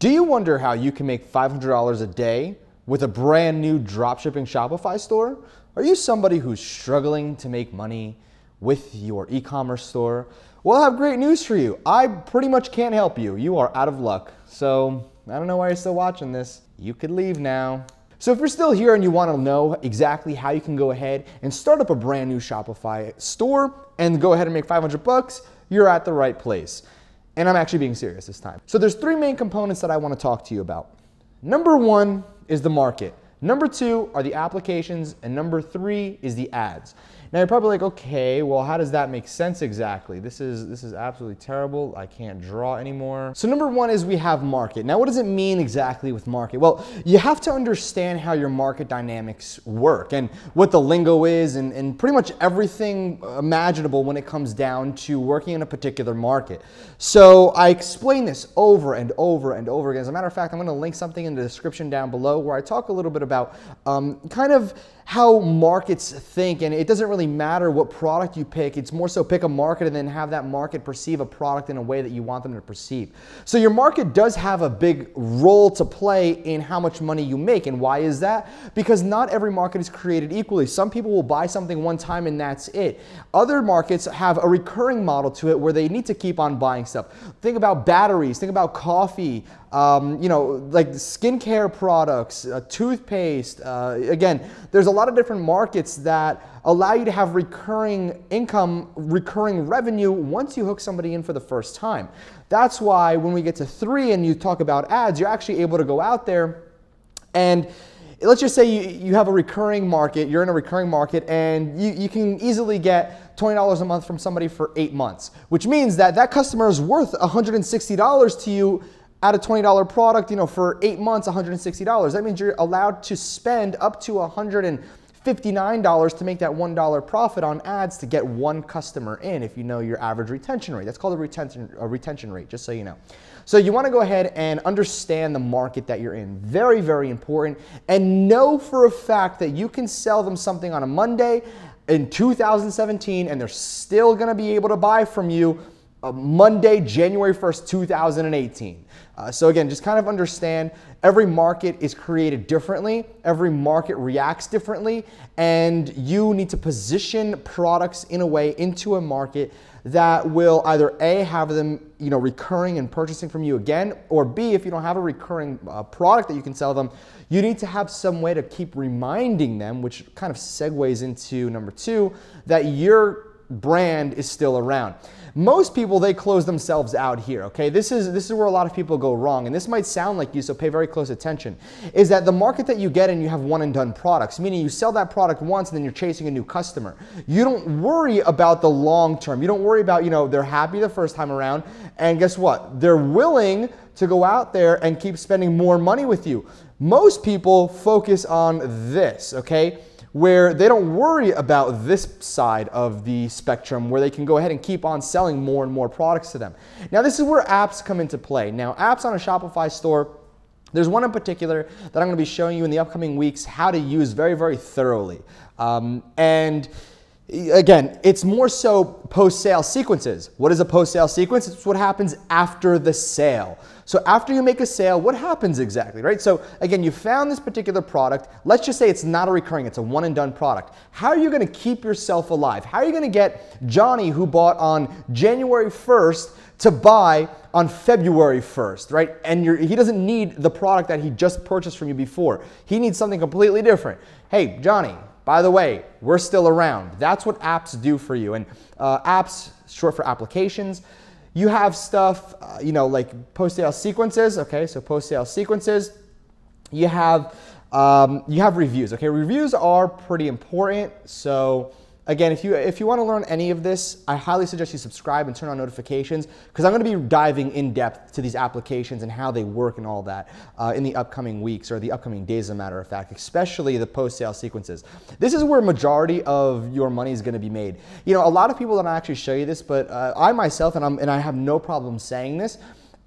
Do you wonder how you can make $500 a day with a brand new dropshipping Shopify store? Are you somebody who's struggling to make money with your e-commerce store? Well, I have great news for you. I pretty much can't help you. You are out of luck. So I don't know why you're still watching this. You could leave now. So if you're still here and you want to know exactly how you can go ahead and start up a brand new Shopify store and go ahead and make 500 bucks, you're at the right place. And I'm actually being serious this time. So there's three main components that I want to talk to you about. Number one is the market. Number two are the applications, and number three is the ads. Now you're probably like, okay, well, how does that make sense exactly? This is absolutely terrible. I can't draw anymore. So number one is we have market. Now what does it mean exactly with market? Well, you have to understand how your market dynamics work and what the lingo is and pretty much everything imaginable when it comes down to working in a particular market. So I explain this over and over and over again. As a matter of fact, I'm gonna link something in the description down below where I talk a little bit about kind of how markets think, and it doesn't really matter what product you pick. It's more so pick a market and then have that market perceive a product in a way that you want them to perceive. So your market does have a big role to play in how much money you make. And why is that? Because not every market is created equally. Some people will buy something one time and that's it. Other markets have a recurring model to it where they need to keep on buying stuff. Think about batteries, think about coffee, like skincare products, toothpaste. Again, there's a lot of different markets that allow you to have recurring income, recurring revenue once you hook somebody in for the first time. That's why when we get to three and you talk about ads, you're actually able to go out there and let's just say you have a recurring market, you're in a recurring market, and you can easily get $20 a month from somebody for 8 months, which means that that customer is worth $160 to you at a $20 product, for 8 months, $160. That means you're allowed to spend up to $159 to make that $1 profit on ads to get one customer in if you know your average retention rate. That's called a retention rate, just so you know. So you want to go ahead and understand the market that you're in. Very, very important. And know for a fact that you can sell them something on a Monday in 2017 and they're still going to be able to buy from you Monday, January 1st, 2018. So again, just kind of understand every market is created differently, every market reacts differently, and you need to position products in a way into a market that will either A, have them recurring and purchasing from you again, or B, if you don't have a recurring product that you can sell them, you need to have some way to keep reminding them, which kind of segues into number two, that your brand is still around. Most people, they close themselves out here, okay? This is where a lot of people go wrong, and this might sound like you, so pay very close attention, is that the market that you get in, you have one and done products, meaning you sell that product once and then you're chasing a new customer. You don't worry about the long term. You don't worry about, they're happy the first time around, and guess what? They're willing to go out there and keep spending more money with you. Most people focus on this, okay? Where they don't worry about this side of the spectrum where they can go ahead and keep on selling more and more products to them. Now this is where apps come into play. Now apps on a Shopify store, there's one in particular that I'm going to be showing you in the upcoming weeks how to use very, very thoroughly. And again, it's more so post-sale sequences. What is a post-sale sequence? It's what happens after the sale. So after you make a sale, what happens exactly, right? So again, you found this particular product. Let's just say it's not a recurring, it's a one and done product. How are you gonna keep yourself alive? How are you gonna get Johnny, who bought on January 1st, to buy on February 1st, right? And he doesn't need the product that he just purchased from you before. He needs something completely different. Hey, Johnny, by the way, we're still around. That's what apps do for you. And apps, short for applications. You have stuff, like post-sale sequences. Okay, so post-sale sequences. You have reviews. Okay, reviews are pretty important. So again, if you want to learn any of this, I highly suggest you subscribe and turn on notifications because I'm going to be diving in depth to these applications and how they work and all that in the upcoming weeks or the upcoming days, as a matter of fact, especially the post-sale sequences. This is where majority of your money is going to be made. A lot of people don't actually show you this, but I myself, and I have no problem saying this,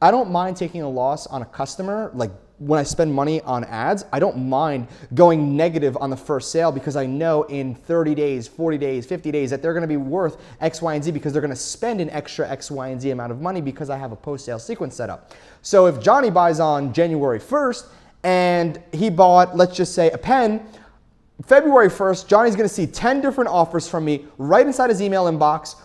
I don't mind taking a loss on a customer. Like when I spend money on ads, I don't mind going negative on the first sale because I know in 30 days, 40 days, 50 days that they're gonna be worth X, Y, and Z because they're gonna spend an extra X, Y, and Z amount of money because I have a post-sale sequence set up. So if Johnny buys on January 1st and he bought, let's just say, a pen, February 1st, Johnny's gonna see 10 different offers from me right inside his email inbox.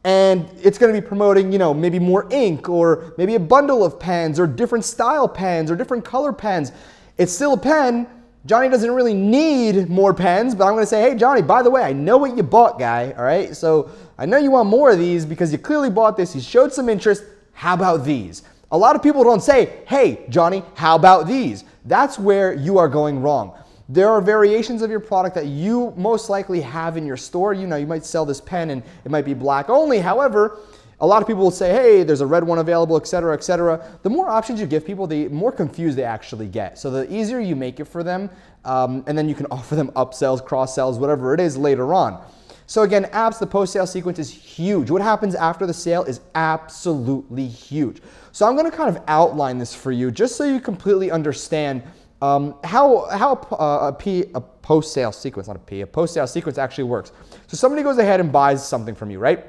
And it's going to be promoting, maybe more ink or maybe a bundle of pens or different style pens or different color pens. It's still a pen. Johnny doesn't really need more pens, but I'm going to say, hey, Johnny, by the way, I know what you bought, guy. All right. So I know you want more of these because you clearly bought this. You showed some interest. How about these? A lot of people don't say, hey, Johnny, how about these? That's where you are going wrong. There are variations of your product that you most likely have in your store. You might sell this pen and it might be black only. However, a lot of people will say, hey, there's a red one available, et cetera, et cetera. The more options you give people, the more confused they actually get. So the easier you make it for them, and then you can offer them upsells, cross-sells, whatever it is later on. So again, apps, the post-sale sequence is huge. What happens after the sale is absolutely huge. So I'm gonna kind of outline this for you just so you completely understand how a post-sale sequence, a post-sale sequence actually works. So somebody goes ahead and buys something from you, right?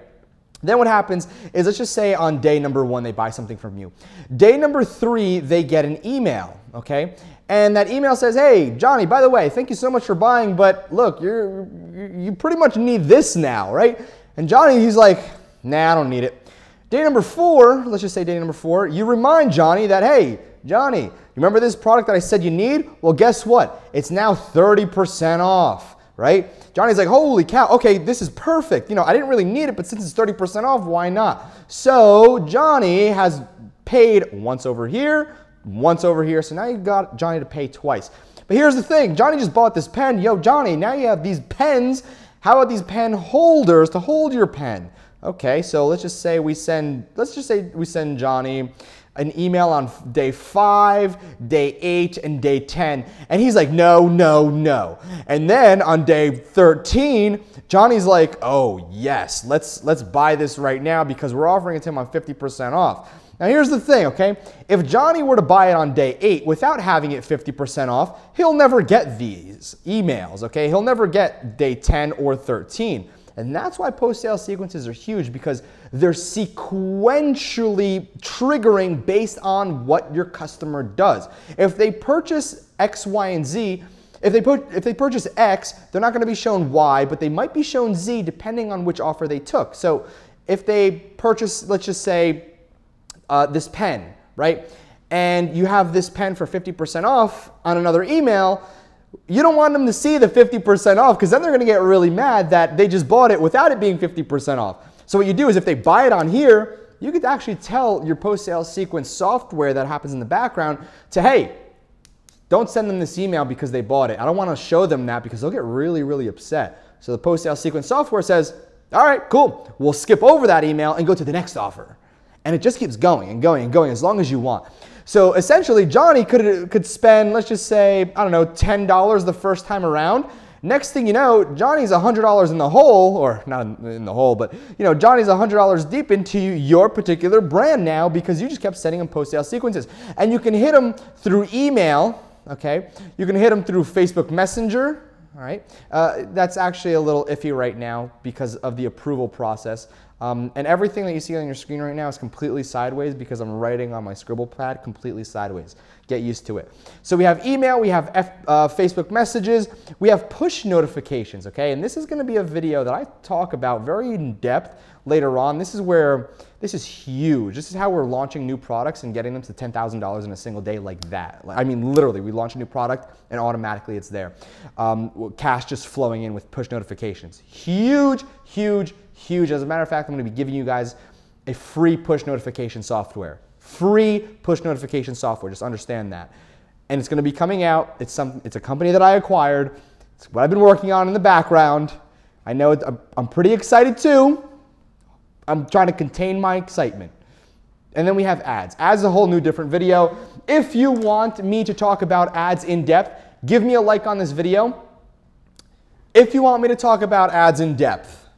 Then what happens is, let's just say on day number 1, they buy something from you. Day number 3, they get an email, okay? And that email says, hey, Johnny, by the way, thank you so much for buying, but look, you pretty much need this now, right? And Johnny, he's like, nah, I don't need it. Day number 4, let's just say day number 4, you remind Johnny that, hey, Johnny, you remember this product that I said you need? Well, guess what? It's now 30% off, right? Johnny's like, holy cow, okay, this is perfect. I didn't really need it, but since it's 30% off, why not? So Johnny has paid once over here, so now you got Johnny to pay twice. But here's the thing, Johnny just bought this pen. Yo, Johnny, now you have these pens. How about these pen holders to hold your pen? Okay, so let's just say we send Johnny an email on day 5, day 8, and day 10. And he's like, no, no, no. And then on day 13, Johnny's like, oh yes, let's buy this right now because we're offering it to him on 50% off. Now here's the thing, okay? If Johnny were to buy it on day 8 without having it 50% off, he'll never get these emails, okay? He'll never get day 10 or 13. And that's why post-sale sequences are huge, because they're sequentially triggering based on what your customer does. If they purchase X, Y, and Z, if they purchase X, they're not going to be shown Y, but they might be shown Z depending on which offer they took. So if they purchase, let's just say, this pen, right? And you have this pen for 50% off on another email, you don't want them to see the 50% off because then they're going to get really mad that they just bought it without it being 50% off. So what you do is if they buy it on here, you could actually tell your post-sale sequence software that happens in the background to, hey, don't send them this email because they bought it. I don't want to show them that because they'll get really, really upset. So the post-sale sequence software says, all right, cool. We'll skip over that email and go to the next offer. And it just keeps going and going and going as long as you want. So essentially, Johnny could spend, let's just say, I don't know, $10 the first time around. Next thing you know, Johnny's $100 in the hole, or not in the hole, but Johnny's $100 deep into your particular brand now because you just kept sending him post-sale sequences. And you can hit them through email, okay? You can hit them through Facebook Messenger, all right? That's actually a little iffy right now because of the approval process. And everything that you see on your screen right now is completely sideways because I'm writing on my scribble pad completely sideways. Get used to it. So we have email, we have Facebook messages, we have push notifications, okay? And this is gonna be a video that I talk about very in depth later on. This is huge. This is how we're launching new products and getting them to $10,000 in a single day like that. I mean, literally, we launch a new product and automatically it's there. Cash just flowing in with push notifications. Huge, huge, huge. As a matter of fact, I'm going to be giving you guys a free push notification software. Free push notification software. Just understand that. And it's going to be coming out. It's a company that I acquired. It's what I've been working on in the background. I know I'm pretty excited too. I'm trying to contain my excitement. And then we have ads. Ads is a whole new different video. If you want me to talk about ads in depth, give me a like on this video. If you want me to talk about ads in depth,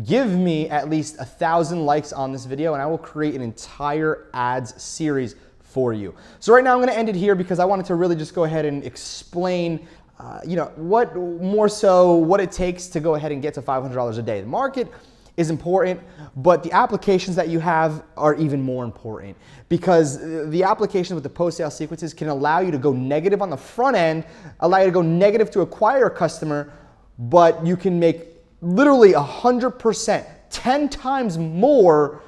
give me at least 1,000 likes on this video and I will create an entire ads series for you. So right now I'm gonna end it here because I wanted to really just go ahead and explain what it takes to go ahead and get to $500 a day. The market is important, but the applications that you have are even more important because the applications with the post-sale sequences can allow you to go negative on the front end, allow you to go negative to acquire a customer, but you can make literally 100%, 10 times more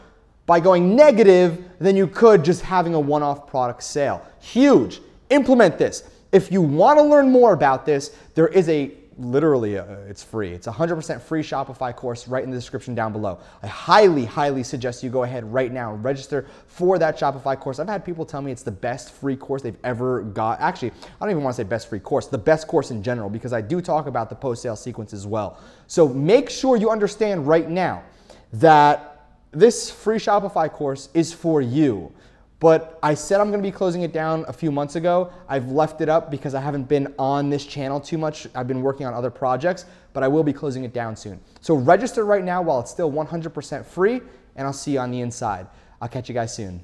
by going negative than you could just having a one-off product sale. Huge. Implement this. If you want to learn more about this, there is it's free. It's a 100% free Shopify course right in the description down below. I highly, highly suggest you go ahead right now and register for that Shopify course. I've had people tell me it's the best free course they've ever got. Actually, I don't even want to say best free course, the best course in general, because I do talk about the post-sale sequence as well. So make sure you understand right now that this free Shopify course is for you. But I said I'm gonna be closing it down a few months ago. I've left it up because I haven't been on this channel too much. I've been working on other projects, but I will be closing it down soon. So register right now while it's still 100% free, and I'll see you on the inside. I'll catch you guys soon.